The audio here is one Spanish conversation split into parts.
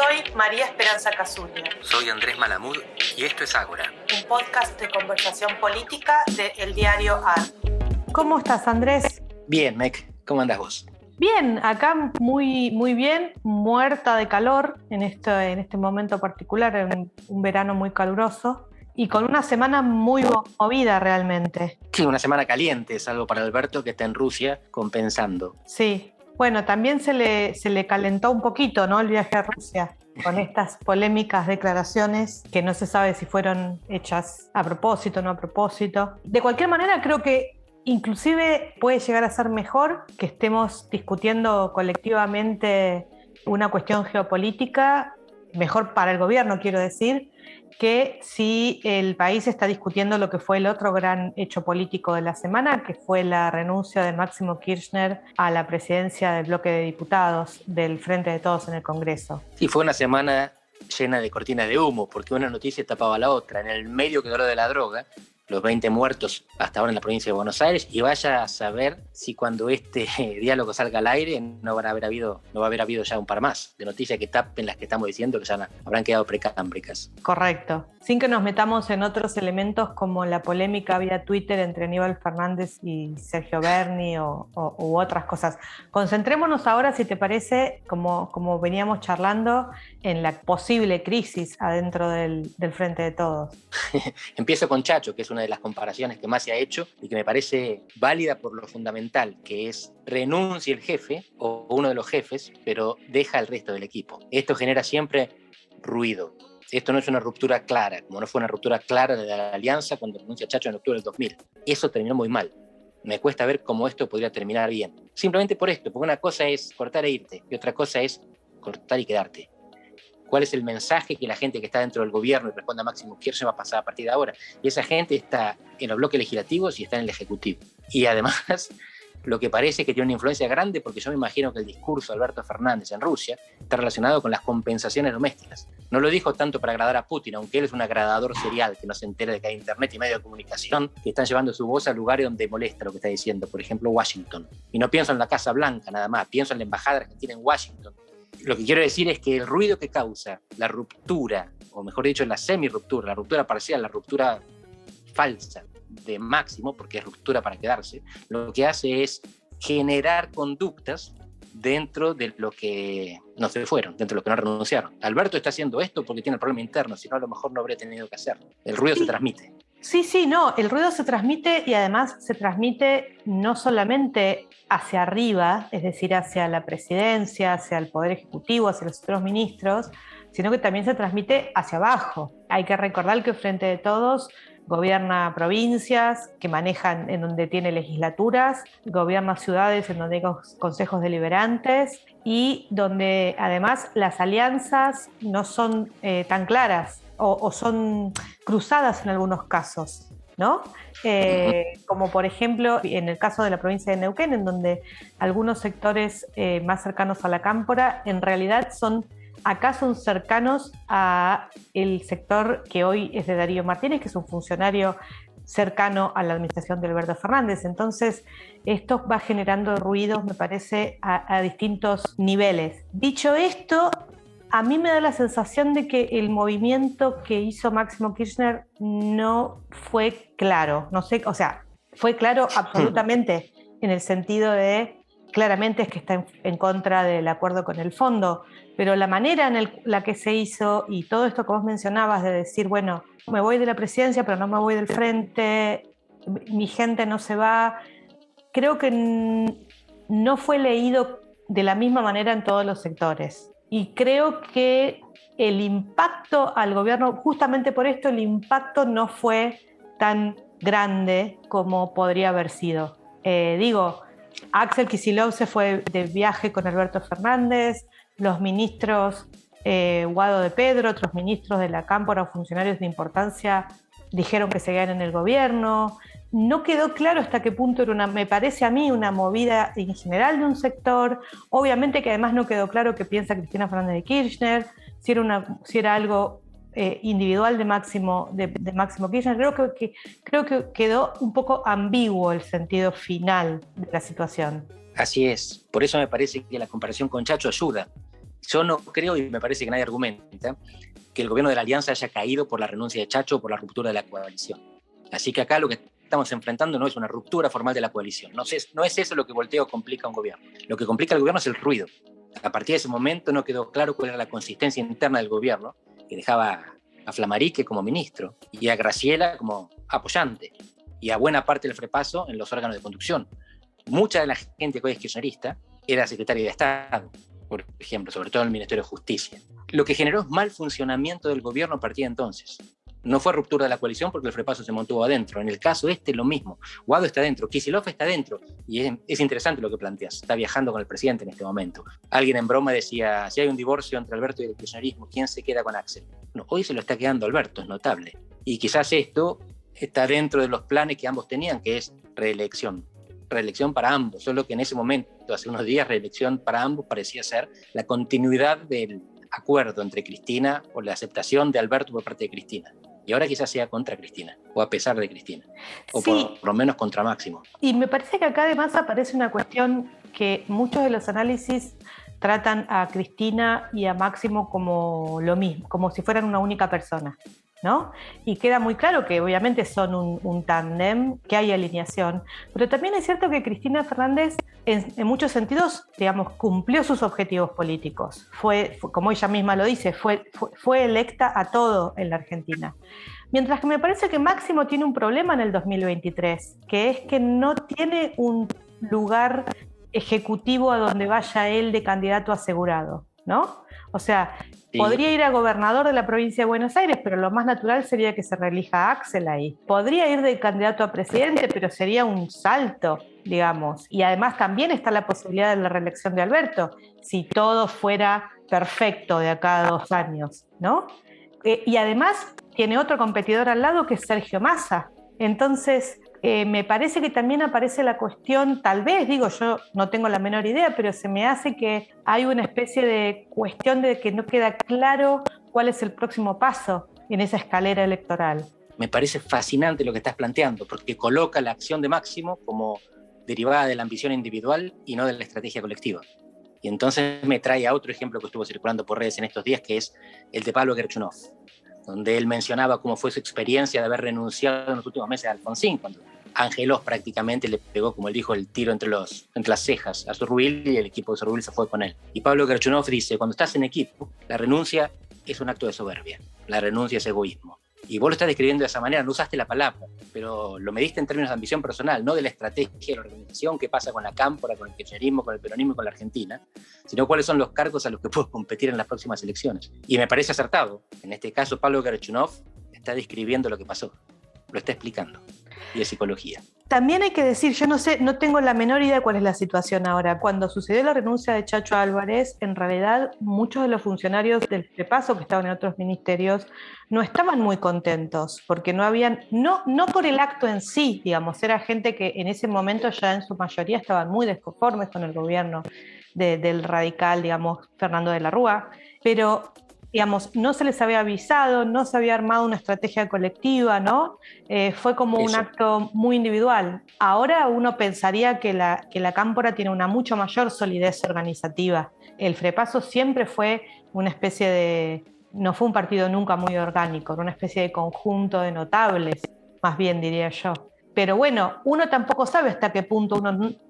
Soy María Esperanza Casulla. Soy Andrés Malamud y esto es Ágora, un podcast de conversación política de El Diario AR. ¿Cómo estás, Andrés? Bien, Mec. ¿Cómo andás vos? Bien, acá muy bien, muerta de calor en este momento particular, en un verano muy caluroso y con una semana muy movida realmente. Sí, una semana caliente, salvo para Alberto que está en Rusia compensando. Sí, bueno, también se le calentó un poquito, ¿no?, el viaje a Rusia, con estas polémicas declaraciones que no se sabe si fueron hechas a propósito o no a propósito. De cualquier manera, creo que inclusive puede llegar a ser mejor que estemos discutiendo colectivamente una cuestión geopolítica, mejor para el gobierno, quiero decir, que si el país está discutiendo lo que fue el otro gran hecho político de la semana, que fue la renuncia de Máximo Kirchner a la presidencia del bloque de diputados del Frente de Todos en el Congreso. Sí, fue una semana llena de cortinas de humo, porque una noticia tapaba la otra. En el medio quedó lo de la droga, los 20 muertos hasta ahora en la provincia de Buenos Aires, y vaya a saber si cuando este diálogo salga al aire no va a haber habido ya un par más de noticias que tapen las que estamos diciendo, que ya habrán quedado precámbricas. Correcto. Sin que nos metamos en otros elementos como la polémica vía Twitter entre Aníbal Fernández y Sergio Berni u otras cosas. Concentrémonos ahora, si te parece, como veníamos charlando, en la posible crisis adentro del Frente de Todos. Empiezo con Chacho, que es una de las comparaciones que más se ha hecho y que me parece válida por lo fundamental, que es renuncie el jefe o uno de los jefes, pero deja al resto del equipo. Esto genera siempre ruido. Esto no es una ruptura clara, como no fue una ruptura clara de la alianza cuando renuncia Chacho en octubre del 2000. Eso terminó muy mal. Me cuesta ver cómo esto podría terminar bien. Simplemente por esto, porque una cosa es cortar e irte y otra cosa es cortar y quedarte. ¿Cuál es el mensaje que la gente que está dentro del gobierno y responde a Máximo Kirchner va a pasar a partir de ahora? Y esa gente está en los bloques legislativos y está en el Ejecutivo. Y además, lo que parece que tiene una influencia grande, porque yo me imagino que el discurso de Alberto Fernández en Rusia está relacionado con las compensaciones domésticas. No lo dijo tanto para agradar a Putin, aunque él es un agradador serial que no se entera de que hay internet y medios de comunicación que están llevando su voz a lugares donde molesta lo que está diciendo, por ejemplo, Washington. Y no pienso en la Casa Blanca nada más, pienso en la embajada argentina en Washington. Lo que quiero decir es que el ruido que causa la ruptura, o mejor dicho, la semi-ruptura, la ruptura parcial, la ruptura falsa de Máximo, porque es ruptura para quedarse, lo que hace es generar conductas dentro de lo que no se fueron, dentro de lo que no renunciaron. Alberto está haciendo esto porque tiene el problema interno, si no a lo mejor no habría tenido que hacerlo. El ruido se transmite. Sí, no, el ruido se transmite y además se transmite no solamente hacia arriba, es decir, hacia la presidencia, hacia el Poder Ejecutivo, hacia los otros ministros, sino que también se transmite hacia abajo. Hay que recordar que el Frente de Todos gobierna provincias que manejan en donde tiene legislaturas, gobierna ciudades en donde hay consejos deliberantes y donde además las alianzas no son tan claras o son cruzadas en algunos casos, ¿no? Como por ejemplo en el caso de la provincia de Neuquén, en donde algunos sectores más cercanos a la cámpora en realidad son cercanos a el sector que hoy es de Darío Martínez, que es un funcionario cercano a la administración de Alberto Fernández. Entonces, esto va generando ruidos, me parece, a distintos niveles. Dicho esto, a mí me da la sensación de que el movimiento que hizo Máximo Kirchner no fue claro. No sé, o sea, fue claro absolutamente en el sentido de claramente es que está en contra del acuerdo con el fondo, pero la manera en la que se hizo y todo esto que vos mencionabas de decir, bueno, me voy de la presidencia pero no me voy del frente, mi gente no se va, creo que no fue leído de la misma manera en todos los sectores. Y creo que el impacto al gobierno, justamente por esto, el impacto no fue tan grande como podría haber sido. Axel Kicillof se fue de viaje con Alberto Fernández, los ministros Guado de Pedro, otros ministros de la Cámpora o funcionarios de importancia dijeron que seguían en el gobierno. No quedó claro hasta qué punto era me parece a mí, una movida en general de un sector. Obviamente que además no quedó claro qué piensa Cristina Fernández de Kirchner, si era algo individual de Máximo Kirchner. Creo que quedó un poco ambiguo el sentido final de la situación. Así es. Por eso me parece que la comparación con Chacho ayuda. Yo no creo, y me parece que nadie argumenta, que el gobierno de la Alianza haya caído por la renuncia de Chacho o por la ruptura de la coalición. Así que acá lo que estamos enfrentando no es una ruptura formal de la coalición. No es eso lo que voltea o complica a un gobierno. Lo que complica al gobierno es el ruido. A partir de ese momento no quedó claro cuál era la consistencia interna del gobierno, que dejaba a Flamarique como ministro y a Graciela como apoyante, y a buena parte del Frepaso en los órganos de conducción. Mucha de la gente que hoy es kirchnerista era secretaria de Estado, por ejemplo, sobre todo en el Ministerio de Justicia. Lo que generó es mal funcionamiento del gobierno a partir de entonces. No fue ruptura de la coalición porque el Frepaso se mantuvo adentro. En el caso lo mismo. Guado está adentro, Kicillof está adentro. Y es interesante lo que planteas. Está viajando con el presidente en este momento. Alguien en broma decía, si hay un divorcio entre Alberto y el kirchnerismo, ¿quién se queda con Axel? No, hoy se lo está quedando Alberto, es notable. Y quizás esto está dentro de los planes que ambos tenían, que es reelección. Reelección para ambos, solo que en ese momento, hace unos días, reelección para ambos parecía ser la continuidad del acuerdo entre Cristina o la aceptación de Alberto por parte de Cristina. Y ahora quizás sea contra Cristina, o a pesar de Cristina, o Sí, por lo menos contra Máximo. y me parece que acá además aparece una cuestión que muchos de los análisis tratan a Cristina y a Máximo como lo mismo, como si fueran una única persona, ¿no? Y queda muy claro que obviamente son un tándem, que hay alineación, pero también es cierto que Cristina Fernández en muchos sentidos, digamos, cumplió sus objetivos políticos. Fue, como ella misma lo dice, fue electa a todo en la Argentina. Mientras que me parece que Máximo tiene un problema en el 2023, que es que no tiene un lugar ejecutivo a donde vaya él de candidato asegurado, ¿no? O sea, Sí. podría ir a gobernador de la provincia de Buenos Aires, pero lo más natural sería que se reelija a Axel ahí. Podría ir de candidato a presidente, pero sería un salto, digamos. Y además también está la posibilidad de la reelección de Alberto, si todo fuera perfecto de acá a 2 años, ¿no? Y además tiene otro competidor al lado que es Sergio Massa. Entonces, me parece que también aparece la cuestión, tal vez, digo, yo no tengo la menor idea, pero se me hace que hay una especie de cuestión de que no queda claro cuál es el próximo paso en esa escalera electoral. Me parece fascinante lo que estás planteando, porque coloca la acción de Máximo como derivada de la ambición individual y no de la estrategia colectiva. Y entonces me trae a otro ejemplo que estuvo circulando por redes en estos días, que es el de Pablo Gerchunov, donde él mencionaba cómo fue su experiencia de haber renunciado en los últimos meses a Alfonsín, cuando Angelos prácticamente le pegó, como él dijo, el tiro entre las cejas a Zurrubil, y el equipo de Zurrubil se fue con él. Y Pablo Gerchunov dice, cuando estás en equipo, la renuncia es un acto de soberbia, la renuncia es egoísmo. Y vos lo estás describiendo de esa manera, no usaste la palabra, pero lo mediste en términos de ambición personal, no de la estrategia de la organización, qué pasa con la cámpora, con el kirchnerismo, con el peronismo y con la Argentina, sino cuáles son los cargos a los que puedo competir en las próximas elecciones. Y me parece acertado. En este caso, Pablo Gerchunov está describiendo lo que pasó, lo está explicando, y es psicología. También hay que decir, yo no sé, no tengo la menor idea cuál es la situación ahora. Cuando sucedió la renuncia de Chacho Álvarez, en realidad muchos de los funcionarios del Frepaso que estaban en otros ministerios no estaban muy contentos, porque no habían, no por el acto en sí, digamos, era gente que en ese momento ya en su mayoría estaban muy desconformes con el gobierno del radical, digamos, Fernando de la Rúa, pero digamos, no se les había avisado, no se había armado una estrategia colectiva, ¿no? Fue como un acto muy individual. Ahora uno pensaría que la Cámpora tiene una mucho mayor solidez organizativa. El Frepaso siempre fue una especie de, no fue un partido nunca muy orgánico, era una especie de conjunto de notables, más bien diría yo. Pero bueno, uno tampoco sabe hasta qué punto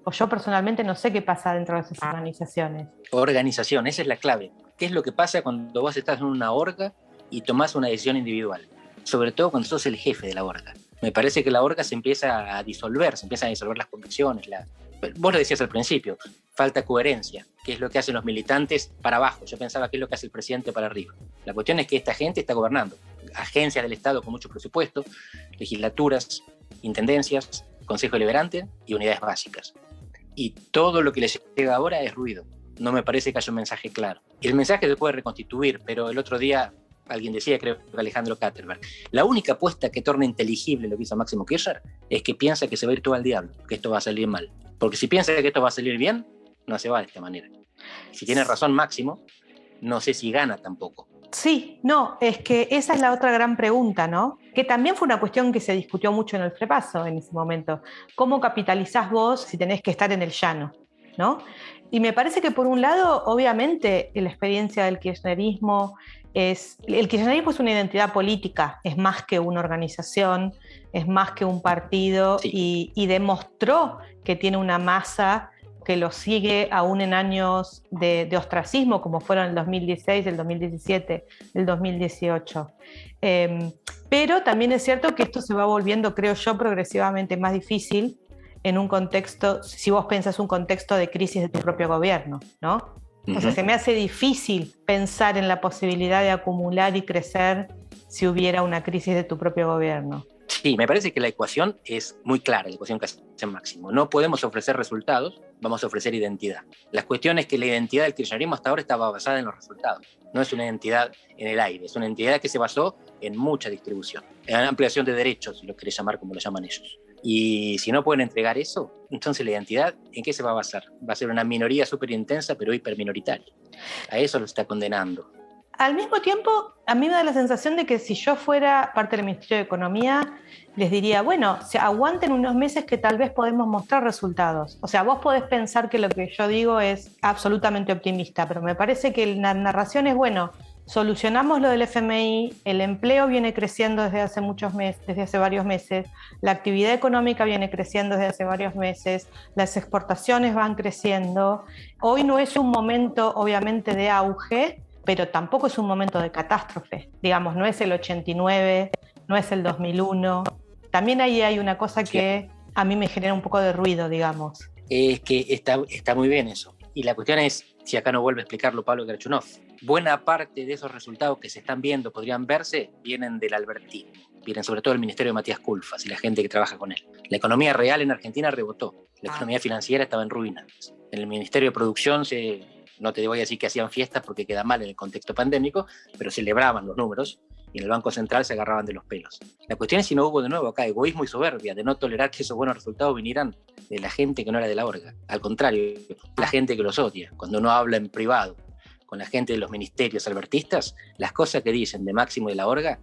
o yo personalmente no sé qué pasa dentro de esas organizaciones. Organización, esa es la clave. ¿Qué es lo que pasa cuando vos estás en una orga y tomás una decisión individual? Sobre todo cuando sos el jefe de la orga. Me parece que la orga se empieza a disolver, se empiezan a disolver las convicciones. Vos lo decías al principio, falta coherencia. ¿Qué es lo que hacen los militantes para abajo? Yo pensaba que es lo que hace el presidente para arriba. La cuestión es que esta gente está gobernando. Agencias del Estado con mucho presupuesto, legislaturas, intendencias, Consejo Deliberante y unidades básicas. Y todo lo que les llega ahora es ruido. No me parece que haya un mensaje claro. El mensaje se puede reconstituir, pero el otro día alguien decía, creo que Alejandro Katterberg, la única apuesta que torna inteligible lo que hizo Máximo Kirchner es que piensa que se va a ir todo al diablo, que esto va a salir mal. Porque si piensa que esto va a salir bien, no se va de esta manera. Si tiene razón Máximo, no sé si gana tampoco. Sí, no, es que esa es la otra gran pregunta, ¿no? Que también fue una cuestión que se discutió mucho en el Frepaso en ese momento. ¿Cómo capitalizás vos si tenés que estar en el llano? ¿no? Y me parece que por un lado, obviamente, la experiencia del kirchnerismo el kirchnerismo es una identidad política, es más que una organización, es más que un partido, sí. y demostró que tiene una masa que lo sigue aún en años de ostracismo, como fueron el 2016, el 2017, el 2018. Pero también es cierto que esto se va volviendo, creo yo, progresivamente más difícil en un contexto, si vos pensás un contexto de crisis de tu propio gobierno, ¿no? O sea, se me hace difícil pensar en la posibilidad de acumular y crecer si hubiera una crisis de tu propio gobierno. Sí, me parece que la ecuación es muy clara, la ecuación que hace Máximo. No podemos ofrecer resultados, vamos a ofrecer identidad. La cuestión es que la identidad del kirchnerismo hasta ahora estaba basada en los resultados. No es una identidad en el aire, es una identidad que se basó en mucha distribución, en ampliación de derechos, si lo querés llamar como lo llaman ellos. Y si no pueden entregar eso, entonces la identidad, ¿en qué se va a basar? Va a ser una minoría súper intensa, pero hiperminoritaria. A eso lo está condenando. Al mismo tiempo, a mí me da la sensación de que si yo fuera parte del Ministerio de Economía, les diría, bueno, aguanten unos meses que tal vez podemos mostrar resultados. O sea, vos podés pensar que lo que yo digo es absolutamente optimista, pero me parece que la narración es, bueno, solucionamos lo del FMI, el empleo viene creciendo desde hace muchos meses, desde hace varios meses, la actividad económica viene creciendo desde hace varios meses, las exportaciones van creciendo. Hoy no es un momento, obviamente, de auge, pero tampoco es un momento de catástrofe. Digamos, no es el 89, no es el 2001. También ahí hay una cosa que a mí me genera un poco de ruido, digamos. Es que está muy bien eso. Y la cuestión es, si acá no vuelve a explicarlo Pablo Krachunov, buena parte de esos resultados que se están viendo, podrían verse, vienen del albertismo. Vienen sobre todo del ministerio de Matías Culfas y la gente que trabaja con él. La economía real en Argentina rebotó. La economía financiera estaba en ruinas. En el Ministerio de Producción no te voy a decir que hacían fiestas porque queda mal en el contexto pandémico, pero celebraban los números y en el Banco Central se agarraban de los pelos. La cuestión es si no hubo de nuevo acá egoísmo y soberbia de no tolerar que esos buenos resultados vinieran de la gente que no era de la orga. Al contrario, la gente que los odia. Cuando uno habla en privado con la gente de los ministerios albertistas, las cosas que dicen de Máximo y de la orga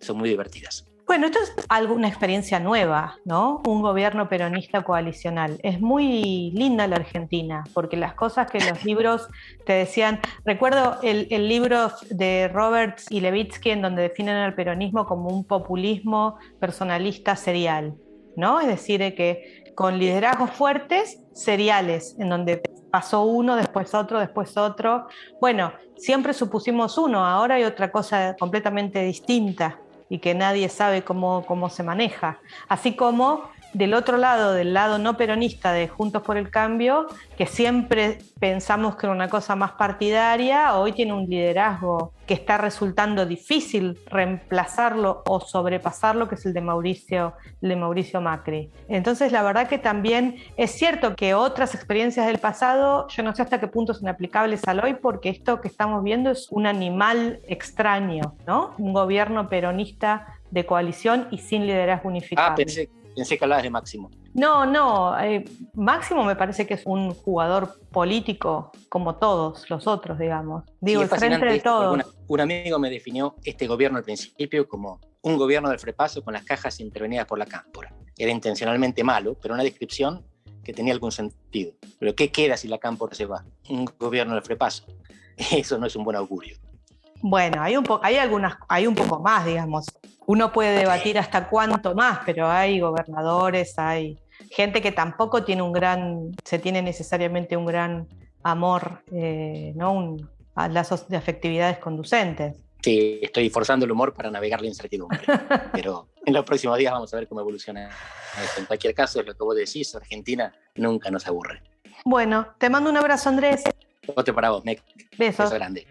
son muy divertidas. Bueno, esto es alguna experiencia nueva, ¿no? Un gobierno peronista coalicional. Es muy linda la Argentina, porque las cosas que los libros te decían... Recuerdo el libro de Roberts y Levitsky en donde definen al peronismo como un populismo personalista serial, ¿no? Es decir, que con liderazgos fuertes, seriales, en donde pasó uno, después otro, después otro. Bueno, siempre supusimos uno, ahora hay otra cosa completamente distinta y que nadie sabe cómo se maneja. Así como del otro lado, del lado no peronista de Juntos por el Cambio, que siempre pensamos que era una cosa más partidaria, hoy tiene un liderazgo que está resultando difícil reemplazarlo o sobrepasarlo, que es el de Mauricio Macri. Entonces, la verdad que también es cierto que otras experiencias del pasado, yo no sé hasta qué punto son aplicables al hoy, porque esto que estamos viendo es un animal extraño, ¿no? Un gobierno peronista de coalición y sin liderazgo unificado. Pensé que hablabas de Máximo. No, Máximo me parece que es un jugador político como todos los otros, digamos. Digo, sí, el frente de todo. Un amigo me definió este gobierno al principio como un gobierno del Frepaso con las cajas intervenidas por la Cámpora. Era intencionalmente malo, pero una descripción que tenía algún sentido. Pero ¿qué queda si la Cámpora se va? Un gobierno del Frepaso. Eso no es un buen augurio. Bueno, hay un poco más, digamos. Uno puede debatir hasta cuánto más, pero hay gobernadores, hay gente que tampoco se tiene necesariamente un gran amor, ¿no? A lazos de afectividades conducentes. Sí, estoy forzando el humor para navegar la incertidumbre, pero en los próximos días vamos a ver cómo evoluciona esto. En cualquier caso, es lo que vos decís, Argentina nunca nos aburre. Bueno, te mando un abrazo, Andrés. Otro para vos, Meg. Besos. Beso grande.